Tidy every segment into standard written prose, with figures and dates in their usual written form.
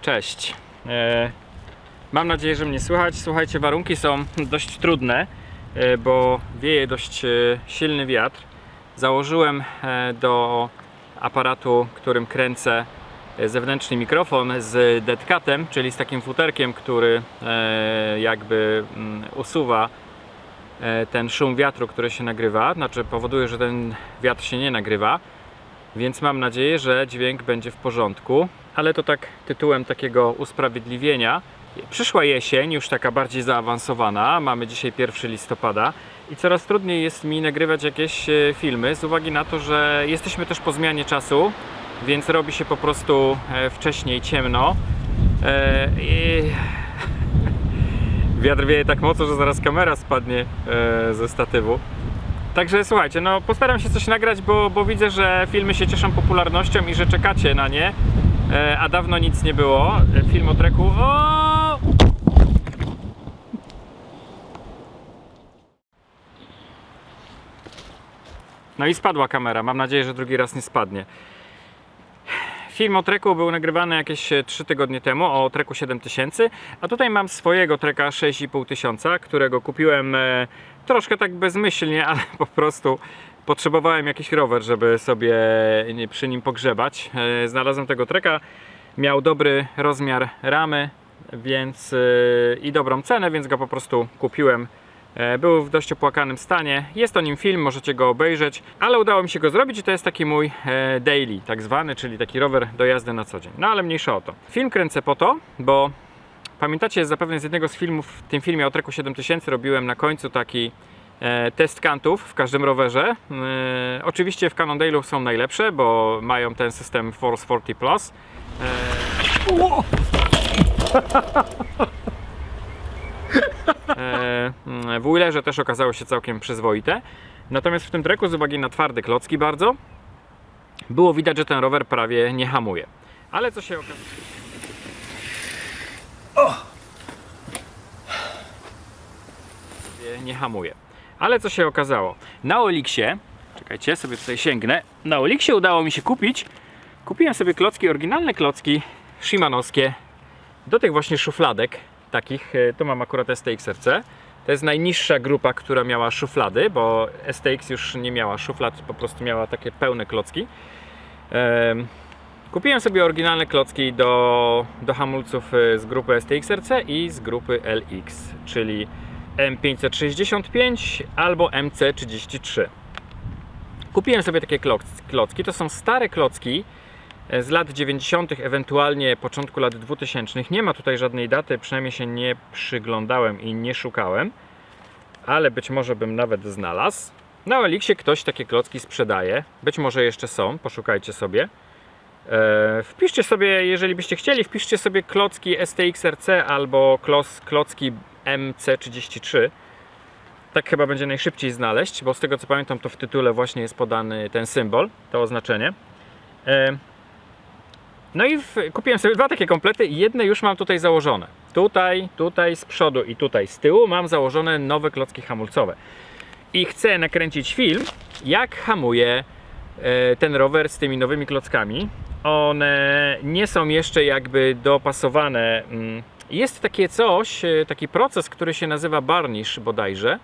Cześć. Mam nadzieję, że mnie słychać. Słuchajcie, warunki są dość trudne, bo wieje dość silny wiatr. Założyłem do aparatu, którym kręcę, zewnętrzny mikrofon z deadcatem, czyli z takim futerkiem, który jakby usuwa ten szum wiatru, który się nagrywa, znaczy powoduje, że ten wiatr się nie nagrywa, więc mam nadzieję, że dźwięk będzie w porządku, ale to tak tytułem takiego usprawiedliwienia. Przyszła jesień, już taka bardziej zaawansowana, mamy dzisiaj 1 listopada i coraz trudniej jest mi nagrywać jakieś filmy z uwagi na to, że jesteśmy też po zmianie czasu, więc robi się po prostu wcześniej ciemno. Wiatr wieje tak mocno, że zaraz kamera spadnie ze statywu. Także słuchajcie, no postaram się coś nagrać, bo widzę, że filmy się cieszą popularnością i że czekacie na nie, a dawno nic nie było. Film o treku. O! No i spadła kamera, mam nadzieję, że drugi raz nie spadnie. Film o treku był nagrywany jakieś 3 tygodnie temu, o treku 7000, a tutaj mam swojego treka 6500, którego kupiłem troszkę tak bezmyślnie, ale po prostu potrzebowałem jakiś rower, żeby sobie przy nim pogrzebać. Znalazłem tego treka, miał dobry rozmiar ramy, więc i dobrą cenę, więc go po prostu kupiłem. Był w dość opłakanym stanie. Jest o nim film, możecie go obejrzeć, ale udało mi się go zrobić i to jest taki mój daily, tak zwany, czyli taki rower do jazdy na co dzień. No ale mniejsza o to. Film kręcę po to, bo pamiętacie zapewne z jednego z filmów, w tym filmie o treku 7000 robiłem na końcu taki test kantów w każdym rowerze. Oczywiście w Cannondale'u są najlepsze, bo mają ten system Force 40 Plus. W Wheelerze też okazało się całkiem przyzwoite. Natomiast w tym treku z uwagi na twarde klocki bardzo było widać, że ten rower prawie nie hamuje. Ale co się okazało? Nie hamuje. Ale co się okazało? Na Olixie, czekajcie, sobie tutaj sięgnę. Na Olixie udało mi się kupiłem sobie klocki, oryginalne klocki shimanowskie do tych właśnie szufladek takich. Tu mam akurat STX-RC. To jest najniższa grupa, która miała szuflady, bo STX już nie miała szuflad, po prostu miała takie pełne klocki. Kupiłem sobie oryginalne klocki do hamulców z grupy STX-RC i z grupy LX, czyli M565 albo MC33. Kupiłem sobie takie klocki, to są stare klocki z lat 90., ewentualnie początku lat 2000. Nie ma tutaj żadnej daty, przynajmniej się nie przyglądałem i nie szukałem, ale być może bym nawet znalazł. Na Elixie ktoś takie klocki sprzedaje, być może jeszcze są, poszukajcie sobie. Wpiszcie sobie, jeżeli byście chcieli, wpiszcie sobie klocki STX-RC albo klocki MC33. Tak chyba będzie najszybciej znaleźć, bo z tego co pamiętam, to w tytule właśnie jest podany ten symbol, to oznaczenie. No i kupiłem sobie 2 takie komplety i jedne już mam tutaj założone. Tutaj z przodu i tutaj z tyłu mam założone nowe klocki hamulcowe. I chcę nakręcić film, jak hamuje ten rower z tymi nowymi klockami. One nie są jeszcze jakby dopasowane. Jest takie coś, taki proces, który się nazywa burnish bodajże.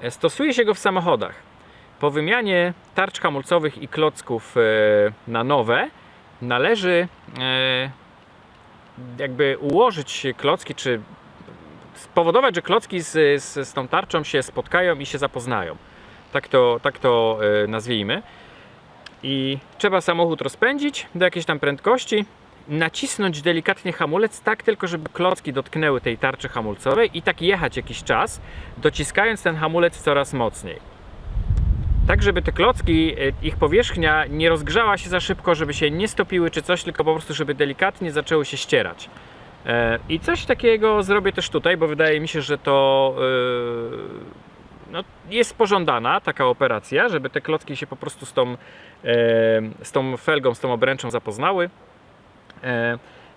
Stosuje się go w samochodach. Po wymianie tarcz hamulcowych i klocków na nowe należy jakby ułożyć klocki, czy spowodować, że klocki z tą tarczą się spotkają i się zapoznają. Tak to nazwijmy. I trzeba samochód rozpędzić do jakiejś tam prędkości, nacisnąć delikatnie hamulec, tak tylko żeby klocki dotknęły tej tarczy hamulcowej i tak jechać jakiś czas, dociskając ten hamulec coraz mocniej. Tak, żeby te klocki, ich powierzchnia nie rozgrzała się za szybko, żeby się nie stopiły czy coś, tylko po prostu, żeby delikatnie zaczęły się ścierać. I coś takiego zrobię też tutaj, bo wydaje mi się, że to no, jest pożądana taka operacja, żeby te klocki się po prostu z tą felgą, z tą obręczą zapoznały.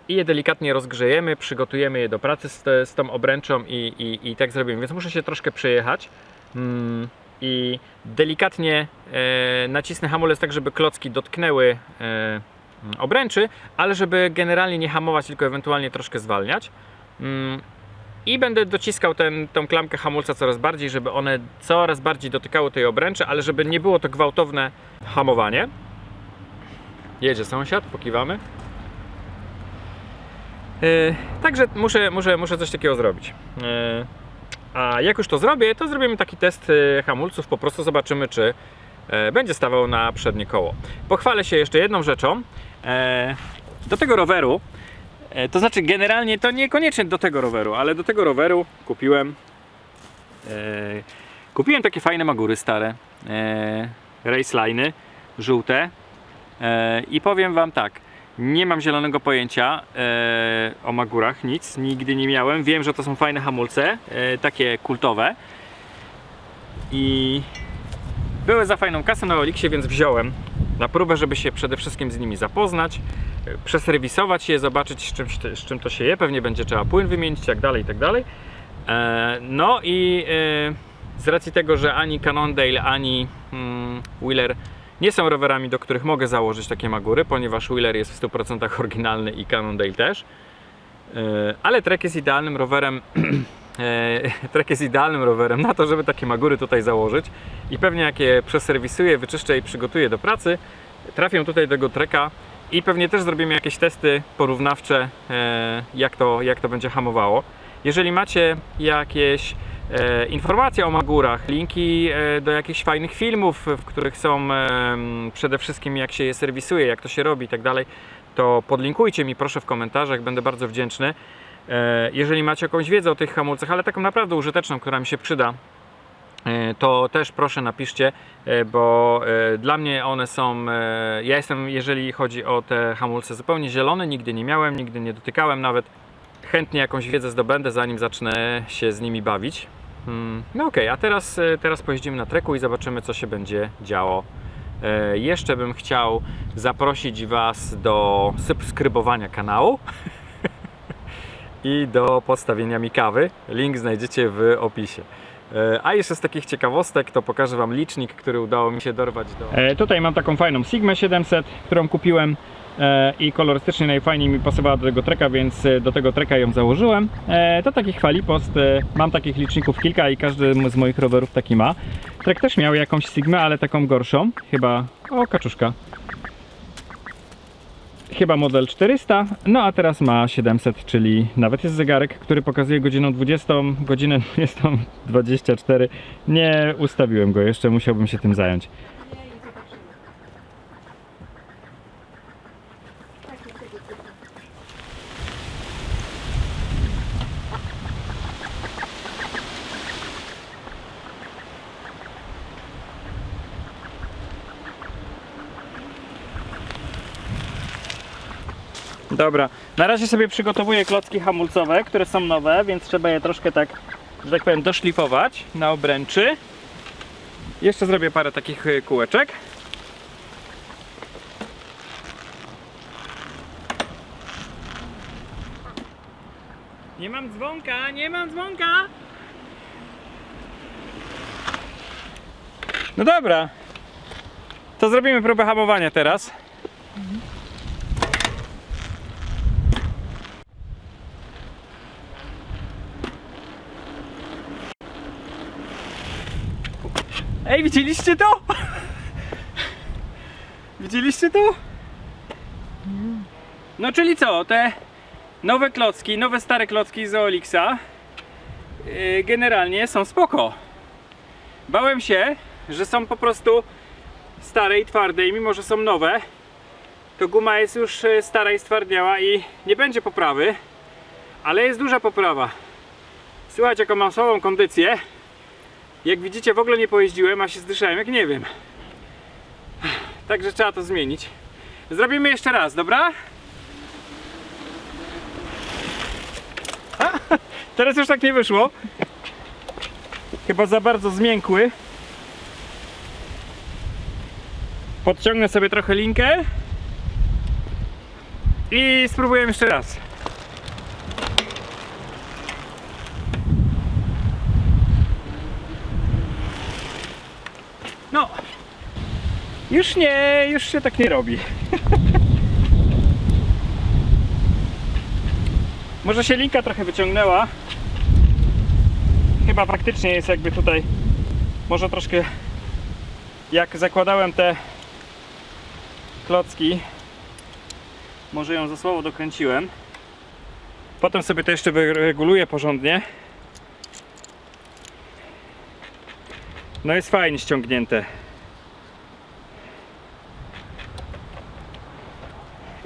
I je delikatnie rozgrzejemy, przygotujemy je do pracy z tą obręczą i tak zrobimy. Więc muszę się troszkę przejechać. I delikatnie nacisnę hamulec tak, żeby klocki dotknęły obręczy, ale żeby generalnie nie hamować, tylko ewentualnie troszkę zwalniać. I będę dociskał tą klamkę hamulca coraz bardziej, żeby one coraz bardziej dotykały tej obręczy, ale żeby nie było to gwałtowne hamowanie. Jedzie sąsiad, pokiwamy. Także muszę coś takiego zrobić. A jak już to zrobię, to zrobimy taki test hamulców, po prostu zobaczymy, czy będzie stawał na przednie koło. Pochwalę się jeszcze jedną rzeczą. Do tego roweru, to znaczy generalnie to niekoniecznie do tego roweru, ale do tego roweru kupiłem takie fajne magury stare, raceline'y, żółte, i powiem wam tak, nie mam zielonego pojęcia o magurach, nic, nigdy nie miałem. Wiem, że to są fajne hamulce, takie kultowe i były za fajną kasę na Oliksie, więc wziąłem na próbę, żeby się przede wszystkim z nimi zapoznać, przeserwisować je, zobaczyć z czym to się je, pewnie będzie trzeba płyn wymienić, tak dalej, i tak dalej. No i z racji tego, że ani Cannondale, ani Wheeler nie są rowerami, do których mogę założyć takie magury, ponieważ Wheeler jest w 100% oryginalny i Cannondale też, ale Trek jest idealnym rowerem Trek jest idealnym rowerem na to, żeby takie magury tutaj założyć i pewnie jak je przeserwisuję, wyczyszczę i przygotuję do pracy, trafię tutaj do tego Treka i pewnie też zrobimy jakieś testy porównawcze, jak to będzie hamowało. Jeżeli macie jakieś informacje o magurach, linki do jakichś fajnych filmów, w których są przede wszystkim jak się je serwisuje, jak to się robi i tak dalej, to podlinkujcie mi proszę w komentarzach, będę bardzo wdzięczny. Jeżeli macie jakąś wiedzę o tych hamulcach, ale taką naprawdę użyteczną, która mi się przyda, to też proszę napiszcie, bo dla mnie one są, ja jestem, jeżeli chodzi o te hamulce, zupełnie zielony, nigdy nie miałem, nigdy nie dotykałem nawet. Chętnie jakąś wiedzę zdobędę, zanim zacznę się z nimi bawić. No okej, a teraz pojeździmy na Treku i zobaczymy, co się będzie działo. Jeszcze bym chciał zaprosić Was do subskrybowania kanału i do podstawienia mi kawy. Link znajdziecie w opisie. A jeszcze z takich ciekawostek to pokażę Wam licznik, który udało mi się dorwać do... Tutaj mam taką fajną Sigmę 700, którą kupiłem i kolorystycznie najfajniej mi pasowała do tego Treka, więc do tego Treka ją założyłem. To taki chwalipost, mam takich liczników kilka i każdy z moich rowerów taki ma. Trek też miał jakąś Sigmę, ale taką gorszą, chyba, o kaczuszka, chyba model 400, no a teraz ma 700, czyli nawet jest zegarek, który pokazuje godzinę 20, godzinę 20:24. Nie ustawiłem go jeszcze, musiałbym się tym zająć. Dobra, na razie sobie przygotowuję klocki hamulcowe, które są nowe, więc trzeba je troszkę tak, że tak powiem, doszlifować na obręczy. Jeszcze zrobię parę takich kółeczek. Nie mam dzwonka, nie mam dzwonka! No dobra, to zrobimy próbę hamowania teraz. Ej, widzieliście to? Widzieliście to? No czyli co, te nowe klocki, nowe stare klocki z Oliksa generalnie są spoko. Bałem się, że są po prostu stare i twarde i mimo, że są nowe, to guma jest już stara i stwardniała i nie będzie poprawy, ale jest duża poprawa. Słuchajcie, jaką mam słabą kondycję. Jak widzicie, w ogóle nie pojeździłem, a się zdyszałem jak nie wiem. Także trzeba to zmienić. Zrobimy jeszcze raz, dobra? Teraz już tak nie wyszło. Chyba za bardzo zmiękły. Podciągnę sobie trochę linkę i spróbujemy jeszcze raz. No, już nie, już się tak nie robi. Może się linka trochę wyciągnęła. Chyba faktycznie jest jakby tutaj, może troszkę jak zakładałem te klocki, może ją za słabo dokręciłem. Potem sobie to jeszcze wyreguluję porządnie. No jest fajnie ściągnięte.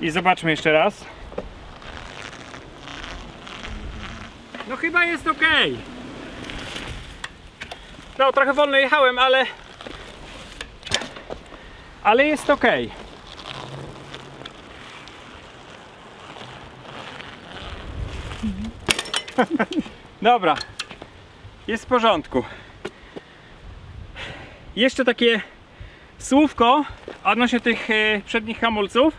I zobaczmy jeszcze raz. No chyba jest ok. No trochę wolno jechałem, ale jest ok. Dobra, jest w porządku. Jeszcze takie słówko odnośnie tych przednich hamulców.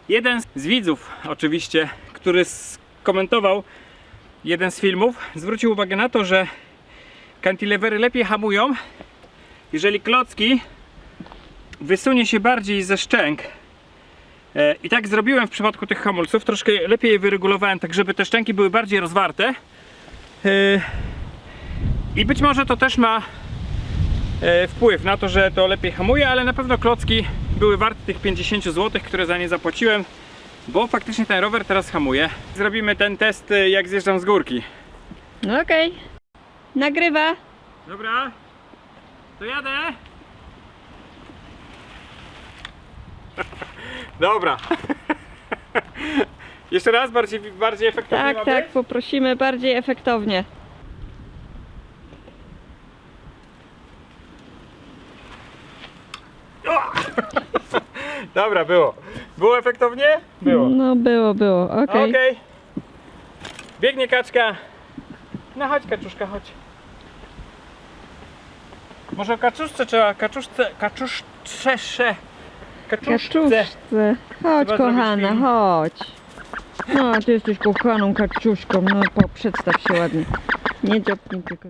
Jeden z widzów oczywiście, który skomentował jeden z filmów, zwrócił uwagę na to, że cantilevery lepiej hamują, jeżeli klocki wysunie się bardziej ze szczęk. I tak zrobiłem w przypadku tych hamulców, troszkę lepiej je wyregulowałem, tak żeby te szczęki były bardziej rozwarte. I być może to też ma wpływ na to, że to lepiej hamuje, ale na pewno klocki były warte tych 50 zł, które za nie zapłaciłem, bo faktycznie ten rower teraz hamuje. Zrobimy ten test, jak zjeżdżam z górki. No okej. Nagrywa. Dobra, to jadę. Dobra. Jeszcze raz, bardziej efektywnie ma Tak, tak, być? poprosimy bardziej efektownie. Dobra, było. Było efektownie? Było. No było, okej. Okej. Biegnie kaczka. No chodź kaczuszka, chodź. Może o kaczuszce trzeba, kaczuszce. Kaczuszce. Chodź Trzeba kochana, zrobić film. chodź. No, ty jesteś kochaną kaczuszką, no przedstaw się ładnie. Nie dziobnij tylko.